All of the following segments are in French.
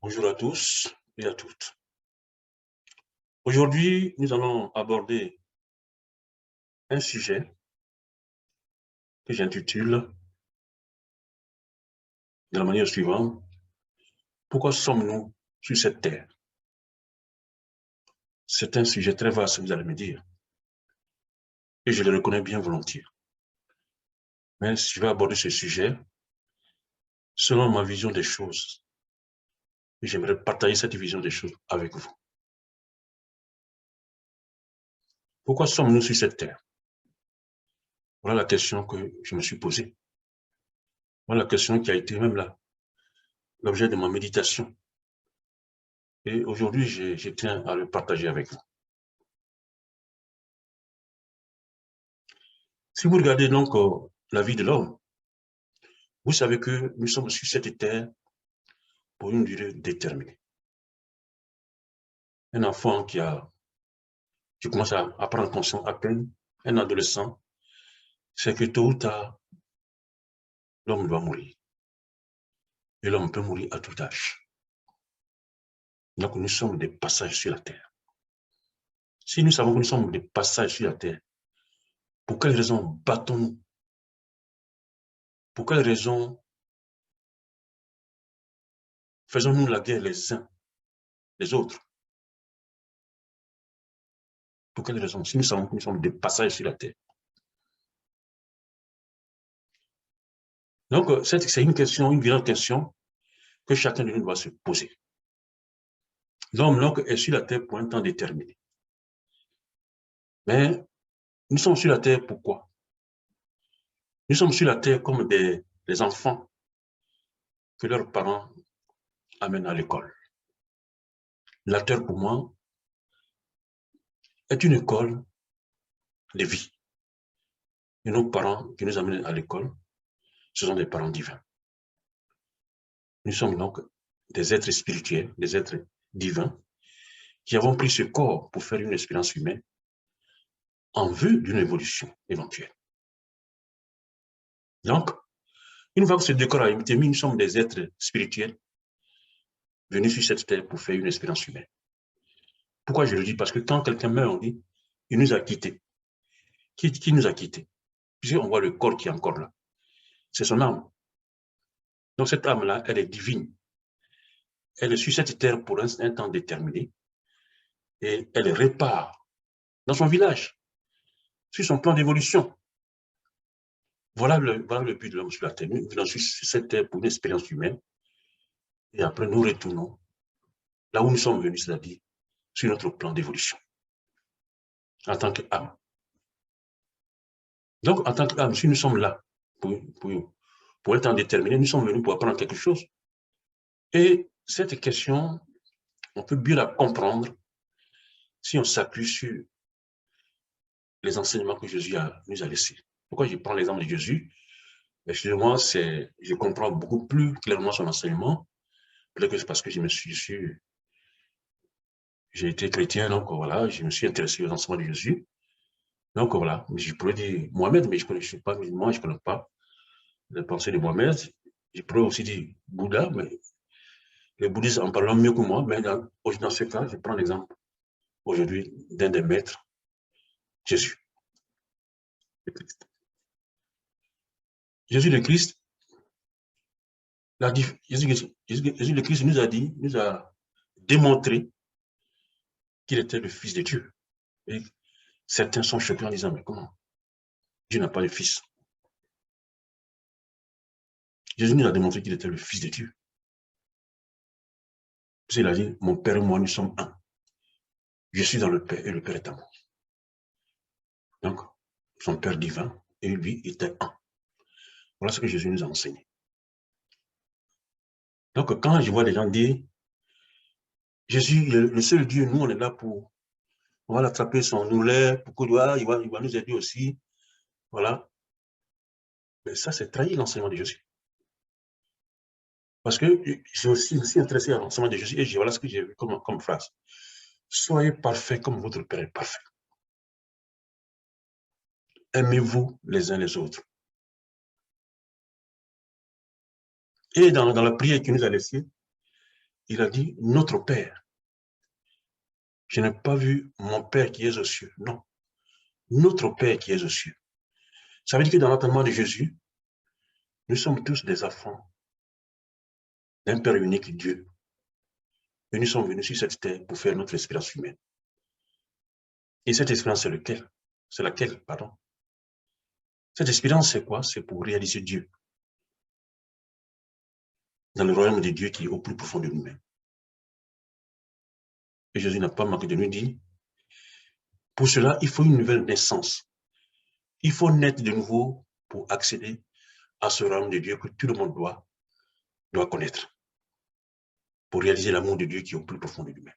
Bonjour à tous et à toutes. Aujourd'hui, nous allons aborder un sujet que j'intitule de la manière suivante: pourquoi sommes-nous sur cette terre? C'est un sujet très vaste, vous allez me dire, et je le reconnais bien volontiers. Mais je vais aborder ce sujet selon ma vision des choses. Et j'aimerais partager cette vision des choses avec vous. Pourquoi sommes-nous sur cette terre? Voilà la question que je me suis posée. Voilà la question qui a été même là, l'objet de ma méditation. Et aujourd'hui, je tiens à le partager avec vous. Si vous regardez donc la vie de l'homme, vous savez que nous sommes sur cette terre pour une durée déterminée. Un enfant qui commence à prendre conscience à peine, un adolescent, c'est que tôt ou tard, l'homme doit mourir. Et l'homme peut mourir à tout âge. Donc nous sommes des passages sur la terre. Si nous savons que nous sommes des passages sur la terre, pour quelle raison battons-nous? Pour quelle raison faisons-nous la guerre les uns les autres? Pour quelle raison? Si nous savons que nous sommes des passages sur la terre. Donc, c'est une question, une grande question que chacun de nous doit se poser. L'homme donc est sur la terre pour un temps déterminé. Mais nous sommes sur la terre pourquoi? Nous sommes sur la terre comme des enfants que leurs parents amènent à l'école. La terre pour moi est une école de vie. Et nos parents qui nous amènent à l'école, ce sont des parents divins. Nous sommes donc des êtres spirituels, des êtres divins, qui avons pris ce corps pour faire une expérience humaine en vue d'une évolution éventuelle. Donc, une fois que ce décor a été mis, nous sommes des êtres spirituels venus sur cette terre pour faire une expérience humaine. Pourquoi je le dis? Parce que quand quelqu'un meurt, on dit, il nous a quittés. Qui nous a quittés? Puisqu'on voit le corps qui est encore là. C'est son âme. Donc cette âme-là, elle est divine. Elle est sur cette terre pour un temps déterminé et elle répare dans son village, sur son plan d'évolution. Voilà le but de l'homme sur la terre. Nous venons sur cette terre pour une expérience humaine et après nous retournons là où nous sommes venus, c'est-à-dire sur notre plan d'évolution en tant qu'âme. Donc en tant qu'âme, si nous sommes là pour un temps déterminé, nous sommes venus pour apprendre quelque chose. Et cette question, on peut bien la comprendre si on s'appuie sur les enseignements que Jésus nous a laissés. Pourquoi je prends l'exemple de Jésus? Excusez-moi, je comprends beaucoup plus clairement son enseignement. Peut-être que c'est parce que j'ai été chrétien, donc voilà, je me suis intéressé aux enseignements de Jésus. Donc voilà, je pourrais dire Mohamed, mais je ne suis pas musulman, je ne connais pas les pensées de Mohamed. Je pourrais aussi dire Bouddha, mais les bouddhistes en parlent mieux que moi. Mais dans ce cas, je prends l'exemple aujourd'hui d'un des maîtres, Jésus le Christ. Jésus le Christ, Jésus le Christ nous a démontré qu'il était le Fils de Dieu. Et certains sont choqués en disant, mais comment? Dieu n'a pas de fils. Jésus nous a démontré qu'il était le Fils de Dieu. Il a dit, mon Père et moi, nous sommes un. Je suis dans le Père et le Père est en moi. Donc, son Père divin et lui étaient un. Voilà ce que Jésus nous a enseigné. Donc, quand je vois des gens dire, Jésus, le seul Dieu, nous, on est là pour, on va l'attraper son noulet, pour qu'il il va nous aider aussi. Voilà. Mais ça, c'est trahir l'enseignement de Jésus. Parce que je me suis intéressé à l'enseignement de Jésus et voilà ce que j'ai vu comme phrase. Soyez parfaits comme votre Père est parfait. Aimez-vous les uns les autres. Et dans la prière qu'il nous a laissée, il a dit notre Père. Je n'ai pas vu mon Père qui est aux cieux. Non, notre Père qui est aux cieux. Ça veut dire que dans l'entendement de Jésus, nous sommes tous des enfants d'un Père unique, Dieu. Et nous sommes venus sur cette terre pour faire notre expérience humaine. Et cette expérience, c'est lequel? C'est laquelle, pardon? Cette expérience, c'est quoi? C'est pour réaliser Dieu. Dans le royaume de Dieu qui est au plus profond de nous-mêmes. Et Jésus n'a pas manqué de nous dire, pour cela, il faut une nouvelle naissance. Il faut naître de nouveau pour accéder à ce royaume de Dieu que tout le monde doit connaître. Pour réaliser l'amour de Dieu qui est au plus profond de nous-mêmes.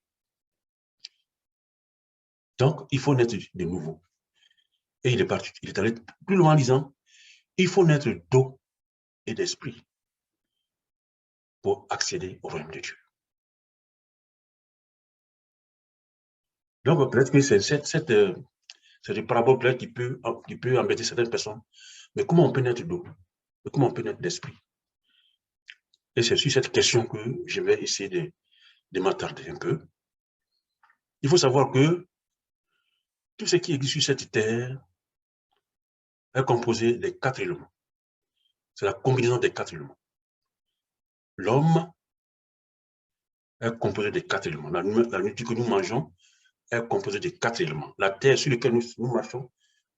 Donc, il faut naître de nouveau. Et il est allé plus loin en disant, il faut naître d'eau et d'esprit pour accéder au royaume de Dieu. Donc, peut-être que c'est cette parabole peut-être qui peut embêter certaines personnes. Mais comment on peut naître d'eau? Comment on peut naître d'esprit? Et c'est sur cette question que je vais essayer de m'attarder un peu. Il faut savoir que tout ce qui existe sur cette terre est composé des 4 éléments. C'est la combinaison des 4 éléments. L'homme est composé des 4 éléments. La nourriture que nous mangeons est composée de 4 éléments. La terre sur laquelle nous marchons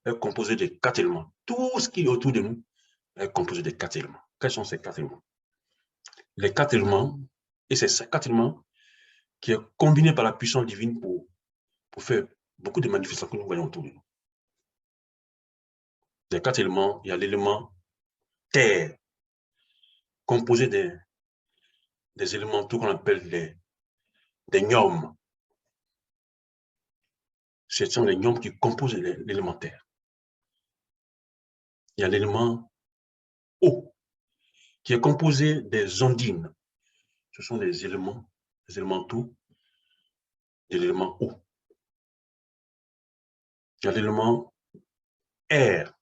est composée de 4 éléments. Tout ce qui est autour de nous est composé de 4 éléments. Quels sont ces 4 éléments? Les 4 éléments, et c'est ces 4 éléments qui est combiné par la puissance divine pour faire beaucoup de manifestations que nous voyons autour de nous. Les 4 éléments, il y a l'élément terre, composé des élémentaux qu'on appelle des gnomes. Ce sont les gnomes qui composent l'élémentaire. Il y a l'élément eau, qui est composé des ondines. Ce sont des élémentaux de l'élément eau. Il y a l'élément air,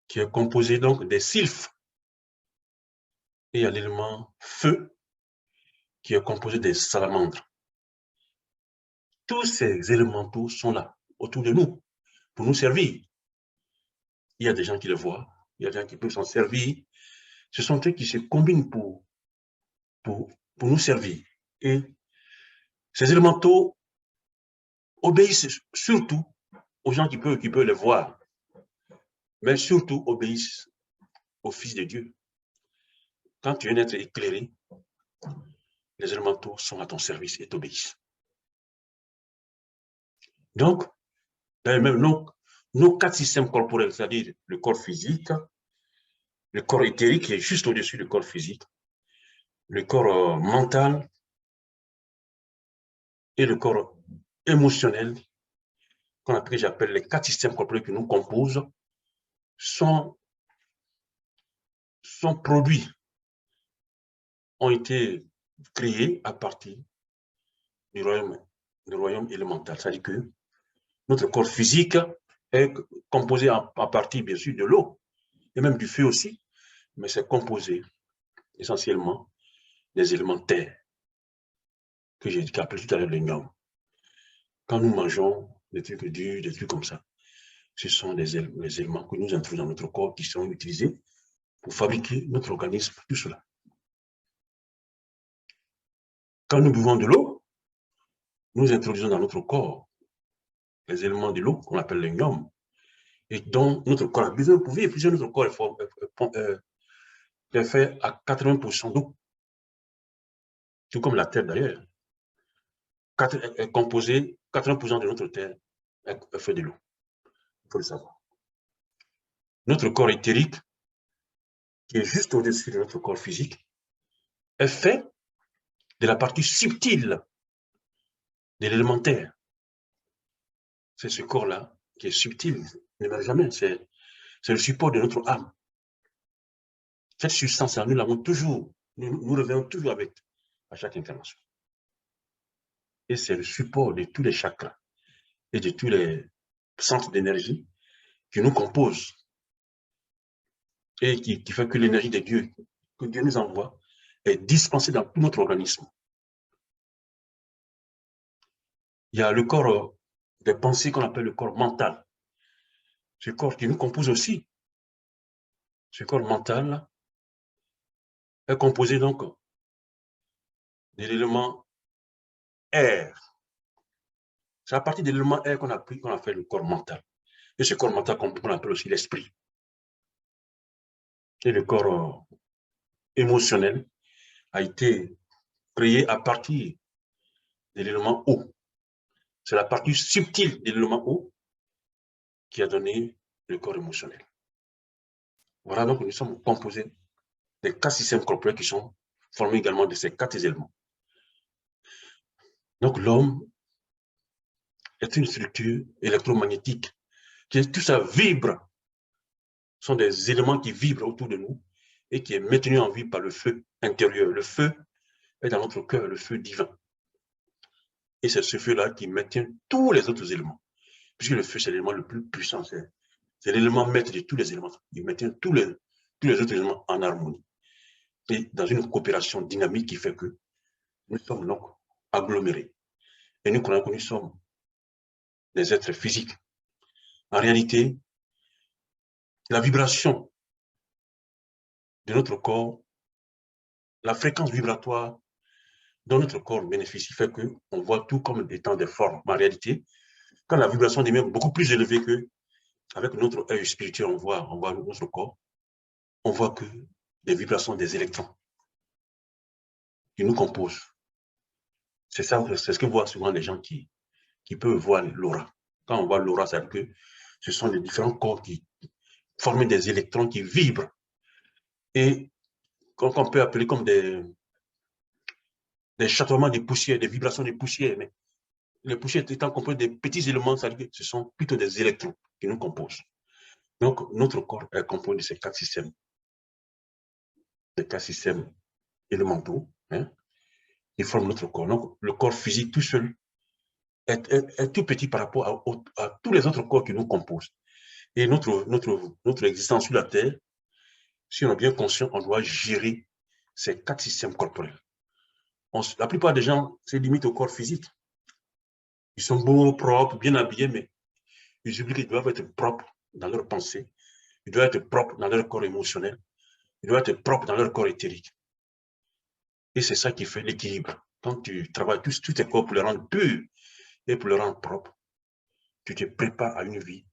qui est composé donc des sylphes. Et il y a l'élément feu, qui est composé des salamandres. Tous ces élémentaux sont là, autour de nous, pour nous servir. Il y a des gens qui le voient, il y a des gens qui peuvent s'en servir. Ce sont eux qui se combinent pour nous servir. Et ces élémentaux obéissent surtout aux gens qui peuvent les voir, mais surtout obéissent au Fils de Dieu. Quand tu viens d'être éclairé, les élémentaux sont à ton service et t'obéissent. Donc, même nos 4 systèmes corporels, c'est-à-dire le corps physique, le corps éthérique qui est juste au-dessus du corps physique, le corps mental et le corps émotionnel, que j'appelle les 4 systèmes corporels qui nous composent, sont produits, ont été créés à partir du royaume élémental. C'est-à-dire que notre corps physique est composé à partir, bien sûr, de l'eau, et même du feu aussi, mais c'est composé essentiellement des éléments terre, que j'ai appelé tout à l'heure les gnomes. Quand nous mangeons des trucs durs, des trucs comme ça, ce sont les éléments que nous introduisons dans notre corps qui sont utilisés pour fabriquer notre organisme, tout cela. Quand nous buvons de l'eau, nous introduisons dans notre corps les éléments de l'eau qu'on appelle les gnomes, et dont notre corps a besoin pour vivre, puisque notre corps est fait à 80% d'eau, tout comme la Terre d'ailleurs. Est composé, 80% de notre Terre est fait de l'eau, il faut le savoir. Notre corps éthérique, qui est juste au-dessus de notre corps physique, est fait de la partie subtile de l'élémentaire. C'est ce corps-là qui est subtil, ne meurt jamais, c'est le support de notre âme. Cette substance-là, nous l'avons toujours, nous revenons toujours avec à chaque incarnation. Et c'est le support de tous les chakras et de tous les centres d'énergie qui nous composent et qui fait que l'énergie de Dieu, que Dieu nous envoie, est dispensée dans tout notre organisme. Il y a le corps des pensées qu'on appelle le corps mental. Ce corps qui nous compose aussi. Ce corps mental est composé donc de l'élément air. C'est à partir de l'élément air qu'on a pris, qu'on a fait le corps mental. Et ce corps mental qu'on appelle aussi l'esprit. Et le corps émotionnel a été créé à partir de l'élément eau. C'est la partie subtile de l'élément eau qui a donné le corps émotionnel. Voilà, donc nous sommes composés des 4 systèmes corporels qui sont formés également de ces 4 éléments. Donc l'homme est une structure électromagnétique qui tout ça vibre. Ce sont des éléments qui vibrent autour de nous et qui est maintenu en vie par le feu intérieur. Le feu est dans notre cœur, le feu divin. Et c'est ce feu-là qui maintient tous les autres éléments. Puisque le feu, c'est l'élément le plus puissant. C'est l'élément maître de tous les éléments. Il maintient tous les autres éléments en harmonie. Et dans une coopération dynamique qui fait que nous sommes donc agglomérés. Et nous croyons que nous sommes des êtres physiques. En réalité, la vibration de notre corps, la fréquence vibratoire dont notre corps bénéficie fait qu'on voit tout comme étant des formes. Mais en réalité, quand la vibration est même beaucoup plus élevée qu'avec notre œil spirituel, on voit notre corps, on voit que des vibrations des électrons qui nous composent. C'est ça, c'est ce que voient souvent les gens qui peuvent voir l'aura. Quand on voit l'aura, ça veut dire que ce sont les différents corps qui forment des électrons qui vibrent et qu'on peut appeler comme des chatoiements de poussière, des vibrations de poussière. Mais les poussières étant composées des petits éléments, ça veut dire que ce sont plutôt des électrons qui nous composent. Donc, notre corps est composé de ces 4 systèmes. Les 4 systèmes élémentaux, hein, qui forment notre corps. Donc, le corps physique tout seul est tout petit par rapport à tous les autres corps qui nous composent. Et notre existence sur la Terre, si on est bien conscient, on doit gérer ces 4 systèmes corporels. La plupart des gens se limitent au corps physique. Ils sont beaux, propres, bien habillés, mais ils oublient qu'ils doivent être propres dans leurs pensées, ils doivent être propres dans leur corps émotionnel, ils doivent être propres dans leur corps éthérique. Et c'est ça qui fait l'équilibre. Quand tu travailles tous tes corps pour les rendre purs et pour les rendre propres, tu te prépares à une vie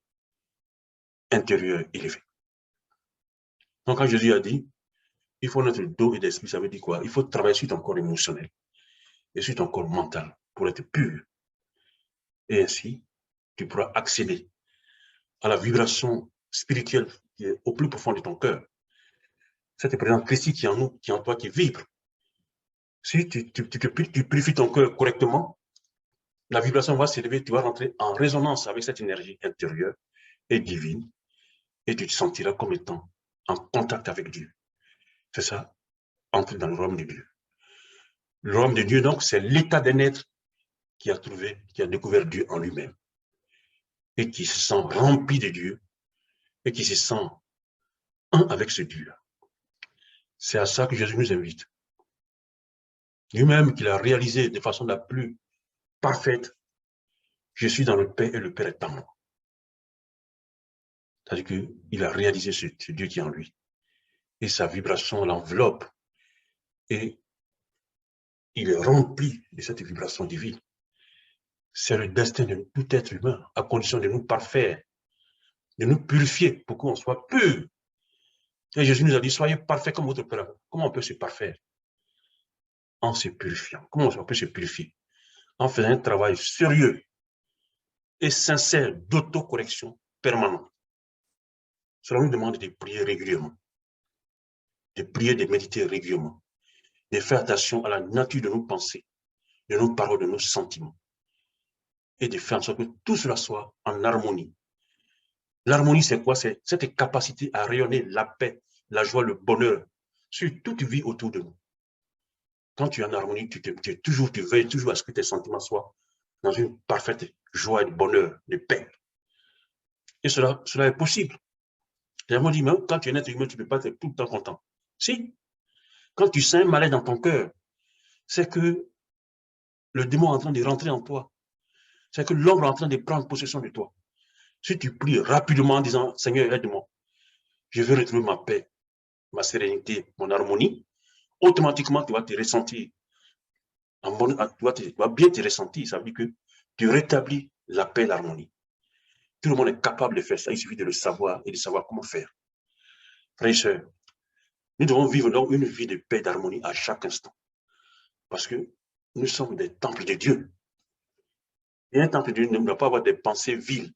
intérieure élevée. Donc, quand Jésus a dit, il faut notre dos et d'esprit, ça veut dire quoi? Il faut travailler sur ton corps émotionnel et sur ton corps mental pour être pur. Et ainsi, tu pourras accéder à la vibration spirituelle qui est au plus profond de ton cœur. Cette présence Christ qui est en nous, qui est en toi, qui vibre. Si tu purifies ton cœur correctement, la vibration va s'élever, tu vas rentrer en résonance avec cette énergie intérieure et divine, et tu te sentiras comme étant en contact avec Dieu. C'est ça, entrer dans le royaume de Dieu. Le royaume de Dieu, donc, c'est l'état d'un être qui a découvert Dieu en lui-même, et qui se sent rempli de Dieu, et qui se sent un avec ce Dieu. C'est à ça que Jésus nous invite. Lui-même, qu'il a réalisé de façon la plus parfaite, je suis dans le Père et le Père est en moi. C'est-à-dire qu'il a réalisé ce Dieu qui est en lui. Et sa vibration l'enveloppe. Et il est rempli de cette vibration divine. C'est le destin de tout être humain, à condition de nous parfaire, de nous purifier pour qu'on soit pur. Et Jésus nous a dit, soyez parfaits comme votre Père. Comment on peut se parfaire? En se purifiant. Comment on peut se purifier? En faisant un travail sérieux et sincère d'autocorrection permanente. Cela nous demande de prier régulièrement, de prier, de méditer régulièrement, de faire attention à la nature de nos pensées, de nos paroles, de nos sentiments, et de faire en sorte que tout cela soit en harmonie. L'harmonie, c'est quoi? C'est cette capacité à rayonner la paix, la joie, le bonheur sur toute vie autour de nous. Quand tu es en harmonie, tu veilles toujours à ce que tes sentiments soient dans une parfaite joie, de bonheur, de paix. Et cela est possible. Les gens disent, même quand tu es un être humain, tu ne peux pas être tout le temps content. Si, quand tu sens un malaise dans ton cœur, c'est que le démon est en train de rentrer en toi C'est que l'ombre est en train de prendre possession de toi. Si tu pries rapidement en disant, Seigneur, aide-moi, je veux retrouver ma paix, ma sérénité, mon harmonie, automatiquement, tu vas te ressentir tu vas bien te ressentir. Ça veut dire que tu rétablis la paix et l'harmonie. Tout le monde est capable de faire ça. Il suffit de le savoir et de savoir comment faire. Frères et sœurs, nous devons vivre donc une vie de paix et d'harmonie à chaque instant. Parce que nous sommes des temples de Dieu. Et un temple de Dieu ne doit pas avoir des pensées viles,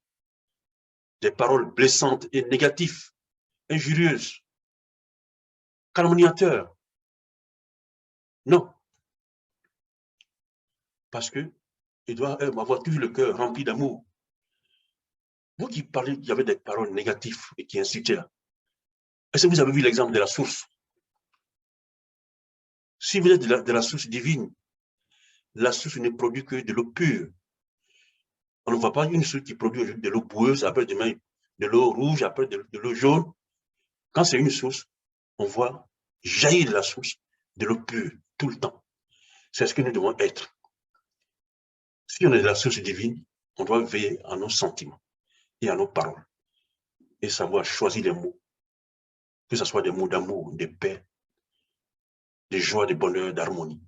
des paroles blessantes et négatives, injurieuses, calomniateurs. Non. Parce que il doit avoir toujours le cœur rempli d'amour. Vous qui parlez, il y avait des paroles négatives et qui incitaient là. Est-ce que vous avez vu l'exemple de la source? Si vous êtes de la source divine, la source ne produit que de l'eau pure. On ne voit pas une source qui produit de l'eau boueuse, après demain de l'eau rouge, après de l'eau jaune. Quand c'est une source, on voit jaillir de la source de l'eau pure tout le temps. C'est ce que nous devons être. Si on est de la source divine, on doit veiller à nos sentiments et à nos paroles et savoir choisir les mots, que ce soit des mots d'amour, de paix, de joie, de bonheur, d'harmonie.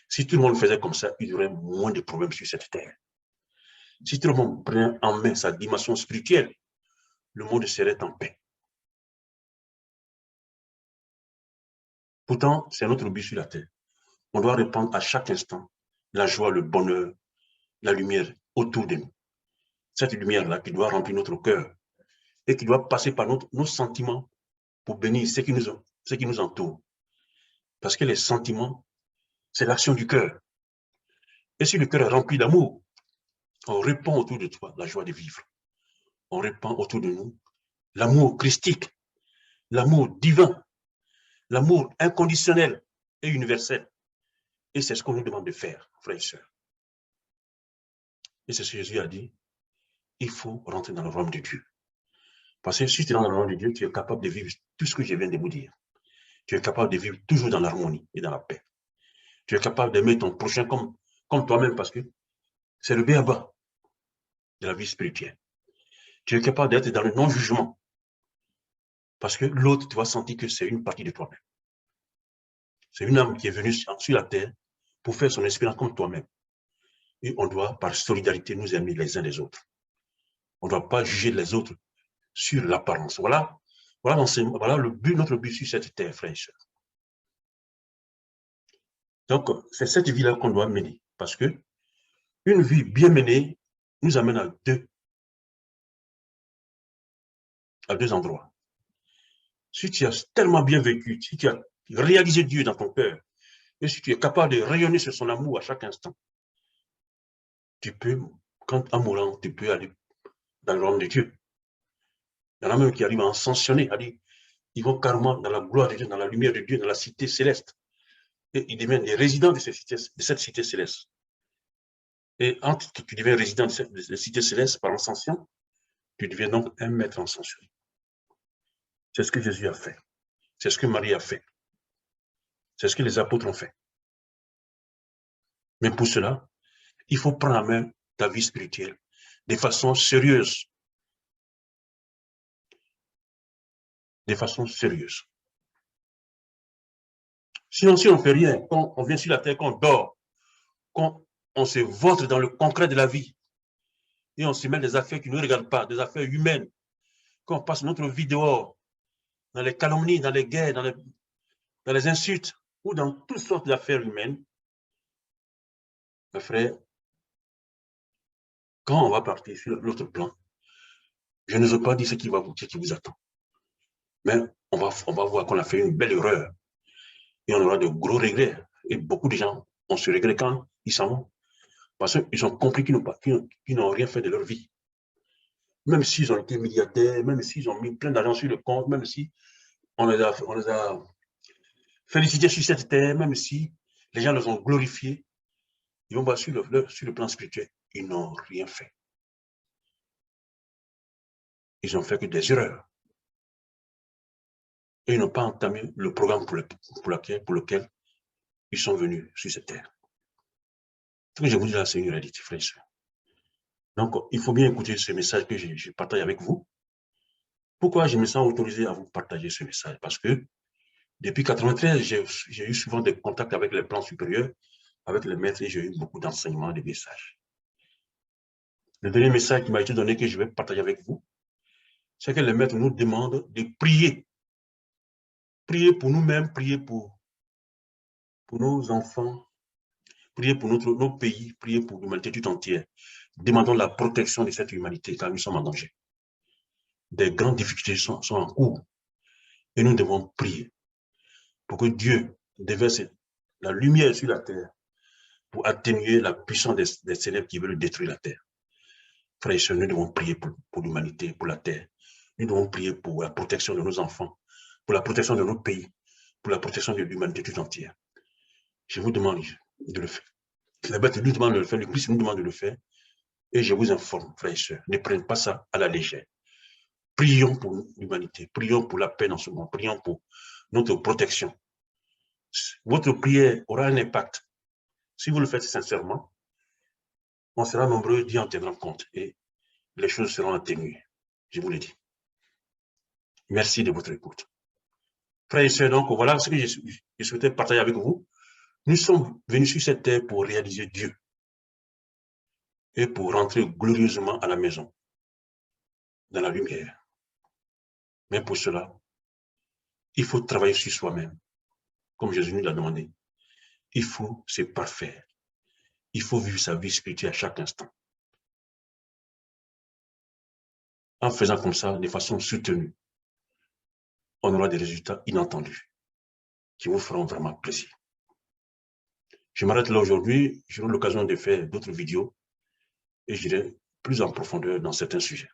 Si tout le monde faisait comme ça, il y aurait moins de problèmes sur cette terre. Si tout le monde prenait en main sa dimension spirituelle, le monde serait en paix. Pourtant, c'est notre but sur la terre. On doit répandre à chaque instant la joie, le bonheur, la lumière autour de nous. Cette lumière-là qui doit remplir notre cœur et qui doit passer par nos sentiments pour bénir ce qui nous entoure. Parce que les sentiments, c'est l'action du cœur. Et si le cœur est rempli d'amour, on répand autour de toi la joie de vivre. On répand autour de nous l'amour christique, l'amour divin, l'amour inconditionnel et universel. Et c'est ce qu'on nous demande de faire, frères et sœurs. Et c'est ce que Jésus a dit, il faut rentrer dans le royaume de Dieu. Parce que si tu es dans le royaume de Dieu, tu es capable de vivre tout ce que je viens de vous dire. Tu es capable de vivre toujours dans l'harmonie et dans la paix. Tu es capable d'aimer ton prochain comme toi-même parce que c'est le b.a.-ba de la vie spirituelle. Tu es capable d'être dans le non-jugement parce que l'autre, tu vas sentir que c'est une partie de toi-même. C'est une âme qui est venue sur la terre pour faire son expérience comme toi-même. Et on doit, par solidarité, nous aimer les uns les autres. On ne doit pas juger les autres sur l'apparence. Voilà le but, notre but sur cette terre, frères et sœurs. Donc, c'est cette vie-là qu'on doit mener. Parce que une vie bien menée nous amène à deux endroits. Si tu as tellement bien vécu, si tu as réalisé Dieu dans ton cœur, et si tu es capable de rayonner sur son amour à chaque instant, tu peux, en mourant, tu peux aller dans le royaume de Dieu. Il y en a même qui arrivent à ascensionner, ils vont carrément dans la gloire de Dieu, dans la lumière de Dieu, dans la cité céleste. Et ils deviennent des résidents de cette cité céleste. Et entre que tu deviens résident de cette cité céleste par ascension, tu deviens donc un maître ascensionné. C'est ce que Jésus a fait. C'est ce que Marie a fait. C'est ce que les apôtres ont fait. Mais pour cela, il faut prendre en main ta vie spirituelle de façon sérieuse. De façon sérieuse. Sinon, si on ne fait rien, quand on vient sur la terre, qu'on dort, quand on se vautre dans le concret de la vie, et on se met des affaires qui ne nous regardent pas, des affaires humaines, quand on passe notre vie dehors, dans les calomnies, dans les guerres, dans les insultes, ou dans toutes sortes d'affaires humaines, mes frères, quand on va partir sur l'autre plan, je ne veux pas dire ce qui vous attend. Mais on va voir qu'on a fait une belle erreur. Et on aura de gros regrets. Et beaucoup de gens ont ce regret quand ils s'en vont. Parce qu'ils ont compris qu'ils n'ont rien fait de leur vie. Même s'ils ont été milliardaires, même s'ils ont mis plein d'argent sur le compte, même si on les a félicités sur cette terre, même si les gens les ont glorifiés, ils vont voir sur le plan spirituel, ils n'ont rien fait. Ils n'ont fait que des erreurs. Et ils n'ont pas entamé le programme pour lequel ils sont venus sur cette terre. Ce que je vous dis là, c'est une réalité, frère et soeur. Donc, il faut bien écouter ce message que je partage avec vous. Pourquoi je me sens autorisé à vous partager ce message? Parce que depuis 1993, j'ai eu souvent des contacts avec les plans supérieurs, avec les maîtres, et j'ai eu beaucoup d'enseignements, de messages. Le dernier message qui m'a été donné, que je vais partager avec vous, c'est que les maîtres nous demandent de prier. Prier pour nous-mêmes, prier pour nos enfants, prier pour nos pays, prier pour l'humanité tout entière. Demandons la protection de cette humanité, car nous sommes en danger. Des grandes difficultés sont en cours, et nous devons prier pour que Dieu déverse la lumière sur la terre, pour atténuer la puissance des ténèbres qui veulent détruire la terre. Frères et sœurs, nous devons prier pour l'humanité, pour la terre. Nous devons prier pour la protection de nos enfants, pour la protection de nos pays, pour la protection de l'humanité tout entière. Je vous demande de le faire. La bête nous demande de le faire, le Christ nous demande de le faire. Et je vous informe, frères et sœurs, ne prenez pas ça à la légère. Prions pour l'humanité, prions pour la paix dans ce monde, prions pour notre protection. Votre prière aura un impact. Si vous le faites sincèrement, on sera nombreux d'y en tenir compte et les choses seront atténuées. Je vous le dis. Merci de votre écoute. Frères et sœurs, donc voilà ce que je souhaitais partager avec vous. Nous sommes venus sur cette terre pour réaliser Dieu et pour rentrer glorieusement à la maison, dans la lumière. Mais pour cela, il faut travailler sur soi-même, comme Jésus nous l'a demandé. Il faut se parfaire. Il faut vivre sa vie spirituelle à chaque instant. En faisant comme ça, de façon soutenue, on aura des résultats inattendus qui vous feront vraiment plaisir. Je m'arrête là aujourd'hui. J'aurai l'occasion de faire d'autres vidéos et j'irai plus en profondeur dans certains sujets.